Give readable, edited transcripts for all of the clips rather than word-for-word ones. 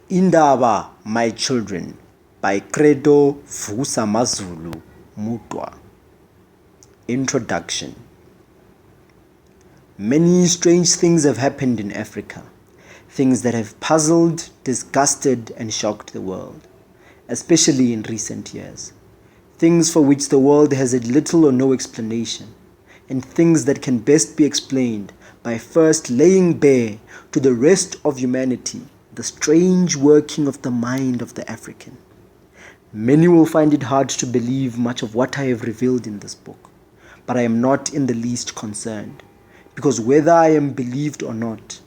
Indaba, My Children, by Credo Vusamazulu Mutwa. Introduction. Many strange things have happened in Africa, things that have puzzled, disgusted, and shocked the world, especially in recent years. Things for which the world has had little or no explanation, and things that can best be explained by first laying bare to the rest of humanity the strange working of the mind of the African. Many will find it hard to believe much of what I have revealed in this book, but I am not in the least concerned, because whether I am believed or not,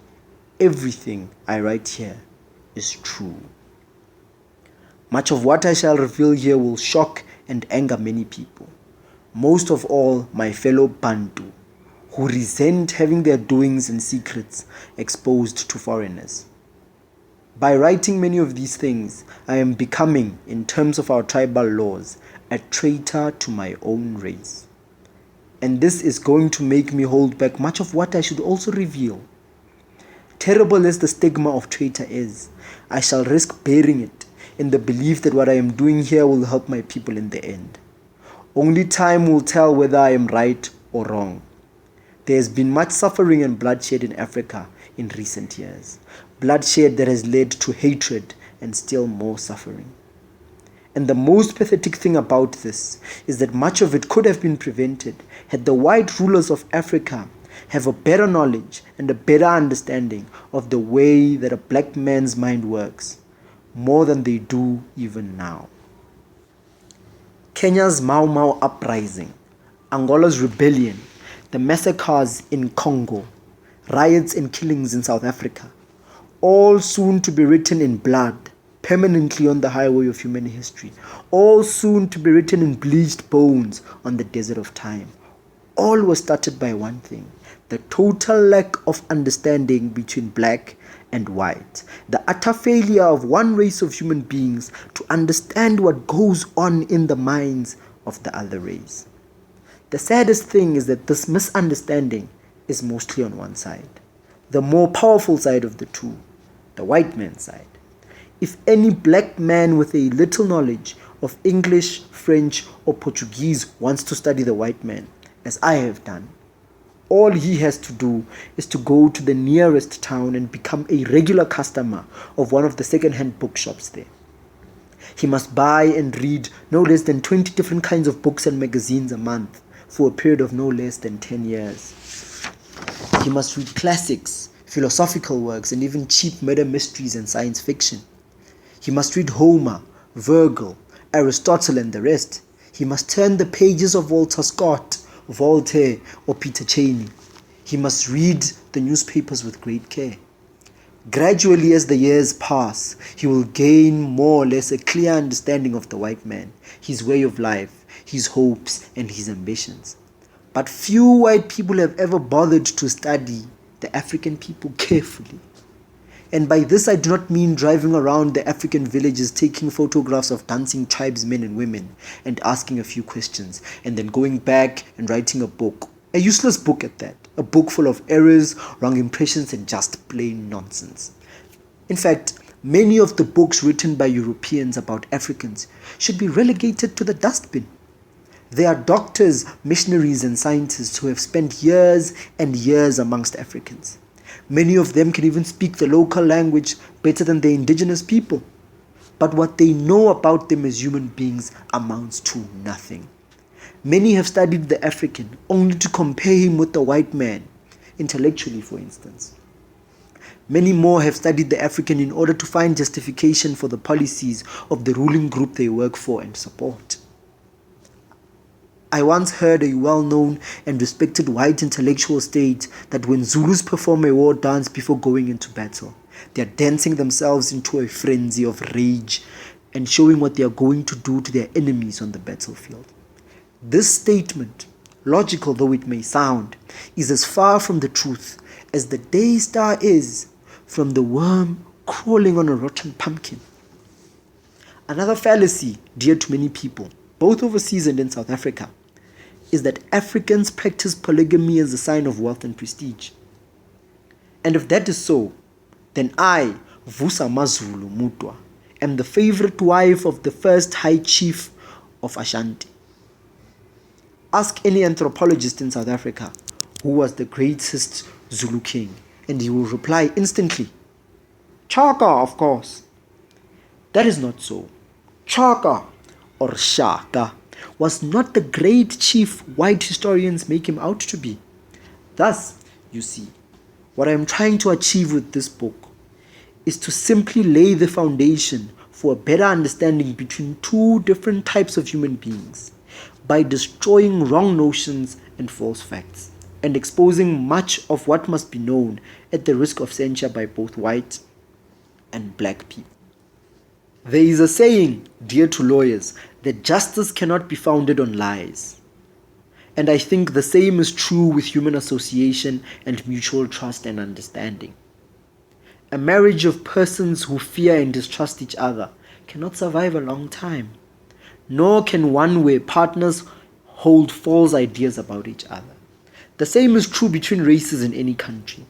everything I write here is true. Much of what I shall reveal here will shock and anger many people, most of all my fellow Bantu, who resent having their doings and secrets exposed to foreigners. By writing many of these things, I am becoming, in terms of our tribal laws, a traitor to my own race. And this is going to make me hold back much of what I should also reveal. Terrible as the stigma of traitor is, I shall risk bearing it in the belief that what I am doing here will help my people in the end. Only time will tell whether I am right or wrong. There has been much suffering and bloodshed in Africa in recent years. Bloodshed that has led to hatred and still more suffering. And the most pathetic thing about this is that much of it could have been prevented had the white rulers of Africa have a better knowledge and a better understanding of the way that a black man's mind works, more than they do even now. Kenya's Mau Mau uprising, Angola's rebellion, the massacres in Congo, riots and killings in South Africa, all soon to be written in blood, permanently on the highway of human history, all soon to be written in bleached bones on the desert of time. All was started by one thing: the total lack of understanding between black and white, the utter failure of one race of human beings to understand what goes on in the minds of the other race. The saddest thing is that this misunderstanding is mostly on one side, the more powerful side of the two, the white man's side. If any black man with a little knowledge of English, French, or Portuguese wants to study the white man, as I have done, all he has to do is to go to the nearest town and become a regular customer of one of the second-hand bookshops there. He must buy and read no less than 20 different kinds of books and magazines a month for a period of no less than 10 years. He must read classics, philosophical works, and even cheap murder mysteries and science fiction. He must read Homer, Virgil, Aristotle, and the rest. He must turn the pages of Walter Scott, Voltaire, or Peter Cheney. He must read the newspapers with great care. Gradually, as the years pass, he will gain more or less a clear understanding of the white man, his way of life, his hopes, and his ambitions. But few white people have ever bothered to study the African people carefully. And by this I do not mean driving around the African villages taking photographs of dancing tribesmen and women and asking a few questions and then going back and writing a book. A useless book at that. A book full of errors, wrong impressions, and just plain nonsense. In fact, many of the books written by Europeans about Africans should be relegated to the dustbin. They are doctors, missionaries, and scientists who have spent years and years amongst Africans. Many of them can even speak the local language better than the indigenous people. But what they know about them as human beings amounts to nothing. Many have studied the African only to compare him with the white man, intellectually for instance. Many more have studied the African in order to find justification for the policies of the ruling group they work for and support. I once heard a well-known and respected white intellectual state that when Zulus perform a war dance before going into battle, they are dancing themselves into a frenzy of rage and showing what they are going to do to their enemies on the battlefield. This statement, logical though it may sound, is as far from the truth as the day star is from the worm crawling on a rotten pumpkin. Another fallacy dear to many people, both overseas and in South Africa, is that Africans practice polygamy as a sign of wealth and prestige. And if that is so, then I, Vusa Mazulu Mutwa, am the favorite wife of the first High Chief of Ashanti. Ask any anthropologist in South Africa who was the greatest Zulu king, and he will reply instantly, Chaka, of course. That is not so. Chaka, or Shaka, was not the great chief white historians make him out to be. Thus, you see, what I am trying to achieve with this book is to simply lay the foundation for a better understanding between two different types of human beings by destroying wrong notions and false facts and exposing much of what must be known at the risk of censure by both white and black people. There is a saying, dear to lawyers, that justice cannot be founded on lies. And I think the same is true with human association and mutual trust and understanding. A marriage of persons who fear and distrust each other cannot survive a long time, nor can one where partners hold false ideas about each other. The same is true between races in any country.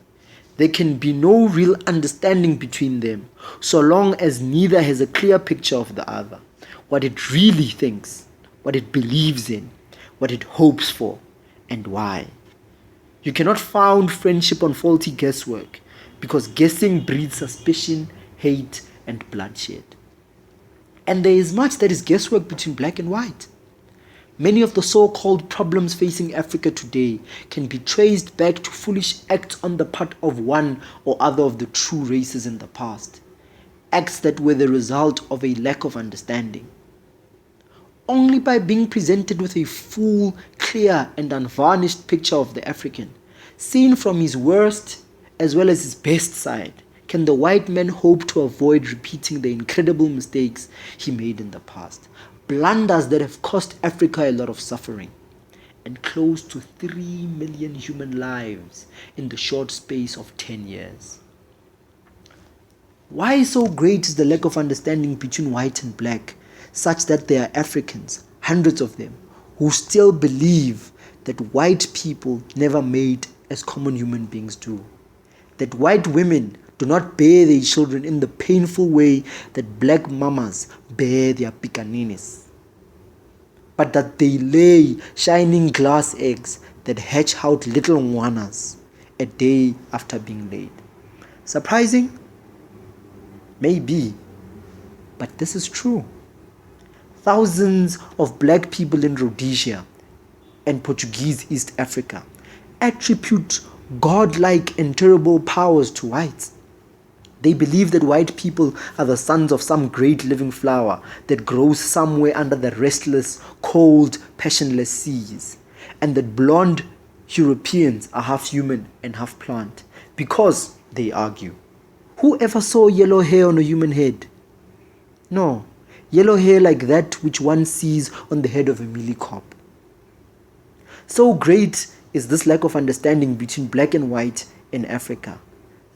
There can be no real understanding between them so long as neither has a clear picture of the other, what it really thinks, what it believes in, what it hopes for, and why. You cannot found friendship on faulty guesswork, because guessing breeds suspicion, hate, and bloodshed. And there is much that is guesswork between black and white. Many of the so-called problems facing Africa today can be traced back to foolish acts on the part of one or other of the true races in the past. Acts that were the result of a lack of understanding. Only by being presented with a full, clear, and unvarnished picture of the African, seen from his worst as well as his best side, can the white man hope to avoid repeating the incredible mistakes he made in the past. Blunders that have cost Africa a lot of suffering and close to 3 million human lives in the short space of 10 years. Why so great is the lack of understanding between white and black, such that there are Africans, hundreds of them, who still believe that white people never made as common human beings do, that white women do not bear their children in the painful way that black mamas bear their pickaninnies, but that they lay shining glass eggs that hatch out little ngwanas a day after being laid. Surprising? Maybe, but this is true. Thousands of black people in Rhodesia and Portuguese East Africa attribute godlike and terrible powers to whites. They believe that white people are the sons of some great living flower that grows somewhere under the restless, cold, passionless seas, and that blonde Europeans are half human and half plant, because, they argue, who ever saw yellow hair on a human head? No, yellow hair like that which one sees on the head of a mealie cop. So great is this lack of understanding between black and white in Africa,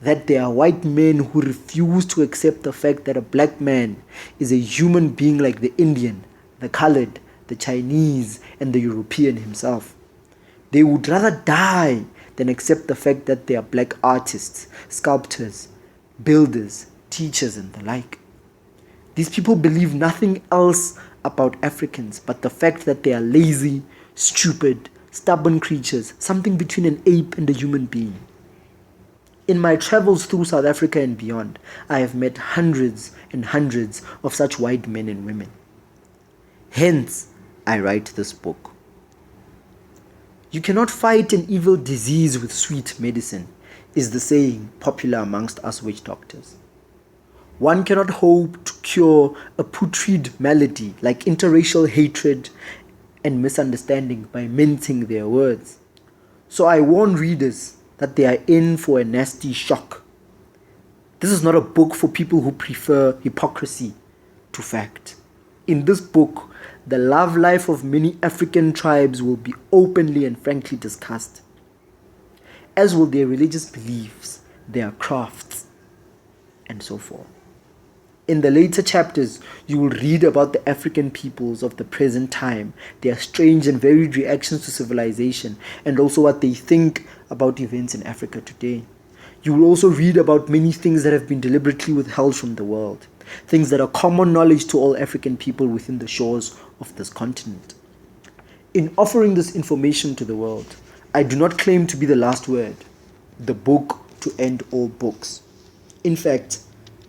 that there are white men who refuse to accept the fact that a black man is a human being like the Indian, the colored, the Chinese, and the European himself. They would rather die than accept the fact that they are black artists, sculptors, builders, teachers, and the like. These people believe nothing else about Africans but the fact that they are lazy, stupid, stubborn creatures, something between an ape and a human being. In my travels through South Africa and beyond, I have met hundreds and hundreds of such white men and women. Hence, I write this book. You cannot fight an evil disease with sweet medicine, is the saying popular amongst us witch doctors. One cannot hope to cure a putrid malady like interracial hatred and misunderstanding by mincing their words. So I warn readers that they are in for a nasty shock. This is not a book for people who prefer hypocrisy to fact. In this book, the love life of many African tribes will be openly and frankly discussed, as will their religious beliefs, their crafts, and so forth. In the later chapters, you will read about the African peoples of the present time, their strange and varied reactions to civilization, and also what they think about events in Africa today. You will also read about many things that have been deliberately withheld from the world, things that are common knowledge to all African people within the shores of this continent. In offering this information to the world, I do not claim to be the last word, the book to end all books. In fact,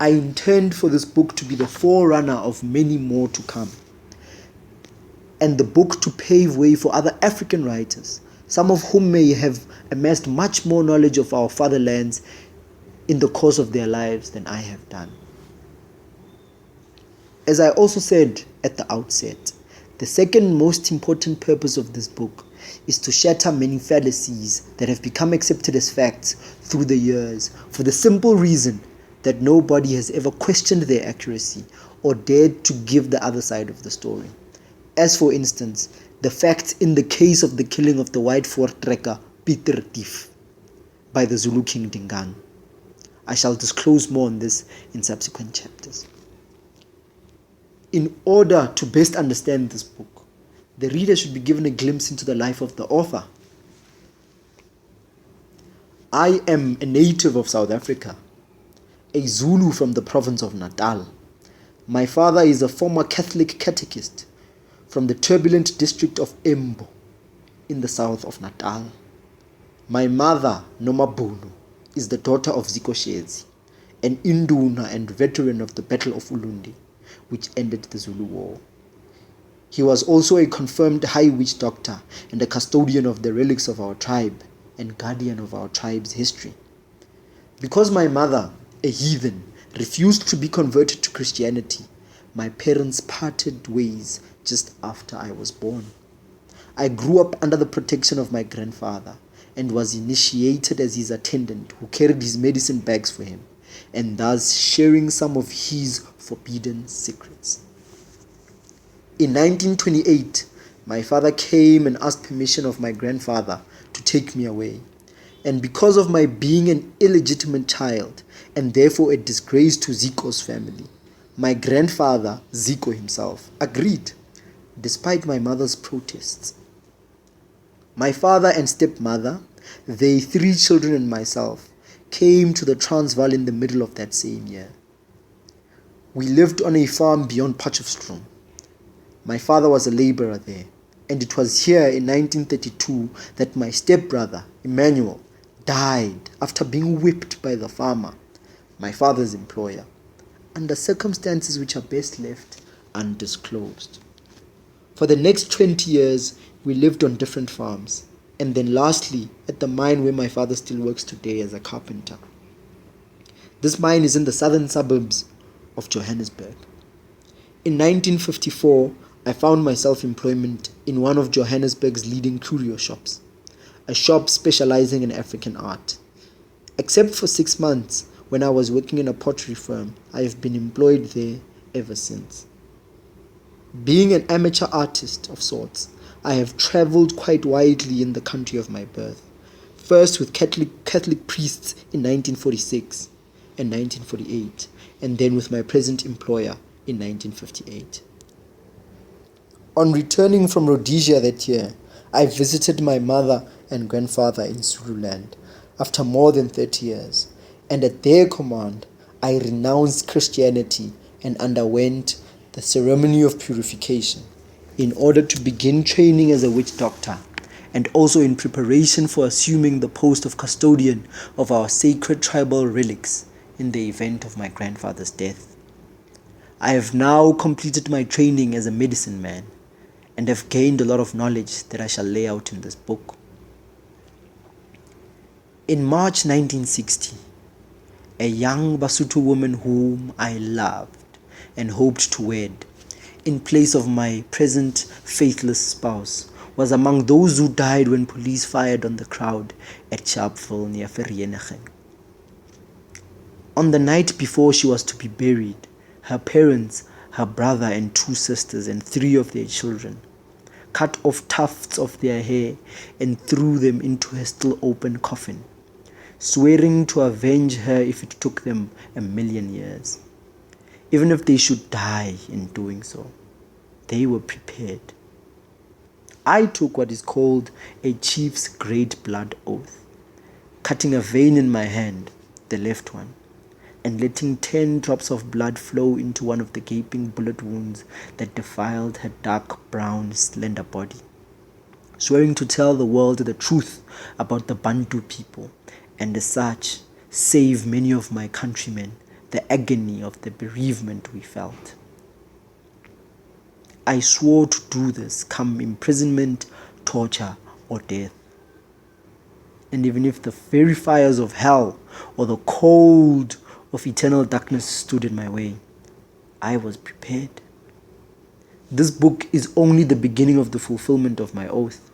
I intend for this book to be the forerunner of many more to come, and the book to pave way for other African writers, some of whom may have amassed much more knowledge of our fatherlands in the course of their lives than I have done. As I also said at the outset, the second most important purpose of this book is to shatter many fallacies that have become accepted as facts through the years, for the simple reason that nobody has ever questioned their accuracy or dared to give the other side of the story. As for instance, the facts in the case of the killing of the white voortrekker Pieter Tief by the Zulu king Dingaan. I shall disclose more on this in subsequent chapters. In order to best understand this book, the reader should be given a glimpse into the life of the author. I am a native of South Africa, a Zulu from the province of Natal. My father is a former Catholic catechist from the turbulent district of Embo in the south of Natal. My mother, Nomabulu, is the daughter of Zikoshezi, an Induna and veteran of the Battle of Ulundi, which ended the Zulu War. He was also a confirmed high witch doctor and a custodian of the relics of our tribe and guardian of our tribe's history. Because my mother, a heathen, refused to be converted to Christianity, my parents parted ways just after I was born. I grew up under the protection of my grandfather and was initiated as his attendant who carried his medicine bags for him, and thus sharing some of his forbidden secrets. In 1928, my father came and asked permission of my grandfather to take me away, and because of my being an illegitimate child and therefore a disgrace to Ziko's family, my grandfather, Ziko himself, agreed, despite my mother's protests. My father and stepmother, they 3 children and myself, came to the Transvaal in the middle of that same year. We lived on a farm beyond Potchefstroom. My father was a laborer there, and it was here in 1932 that my stepbrother, Emmanuel, died after being whipped by the farmer, my father's employer, under circumstances which are best left undisclosed. For the next 20 years, we lived on different farms, and then lastly at the mine where my father still works today as a carpenter. This mine is in the southern suburbs of Johannesburg. In 1954, I found myself employment in one of Johannesburg's leading curio shops, a shop specializing in African art. Except for 6 months when I was working in a pottery firm, I have been employed there ever since. Being an amateur artist of sorts, I have traveled quite widely in the country of my birth, first with Catholic priests in 1946 and 1948, and then with my present employer in 1958. On returning from Rhodesia that year, I visited my mother and grandfather in Zululand after more than 30 years, and at their command, I renounced Christianity and underwent the ceremony of purification in order to begin training as a witch doctor, and also in preparation for assuming the post of custodian of our sacred tribal relics in the event of my grandfather's death. I have now completed my training as a medicine man and have gained a lot of knowledge that I shall lay out in this book. In March 1960, a young Basotho woman whom I loved and hoped to wed, in place of my present faithless spouse, was among those who died when police fired on the crowd at Sharpeville near Vereeniging. On the night before she was to be buried, her parents, her brother and 2 sisters and 3 of their children, cut off tufts of their hair and threw them into her still open coffin, swearing to avenge her if it took them 1,000,000 years. Even if they should die in doing so, they were prepared. I took what is called a chief's great blood oath, cutting a vein in my hand the left one, and letting 10 drops of blood flow into one of the gaping bullet wounds that defiled her dark brown, slender body, swearing to tell the world the truth about the Bantu people, and as such, save many of my countrymen the agony of the bereavement we felt. I swore to do this, come imprisonment, torture, or death. And even if the very fires of hell or the cold of eternal darkness stood in my way, I was prepared. This book is only the beginning of the fulfillment of my oath,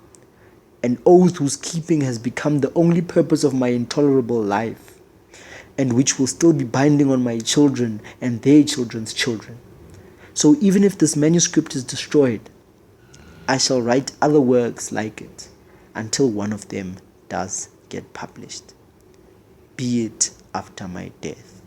an oath whose keeping has become the only purpose of my intolerable life, and which will still be binding on my children and their children's children. So even if this manuscript is destroyed, I shall write other works like it until one of them does get published, be it after my death.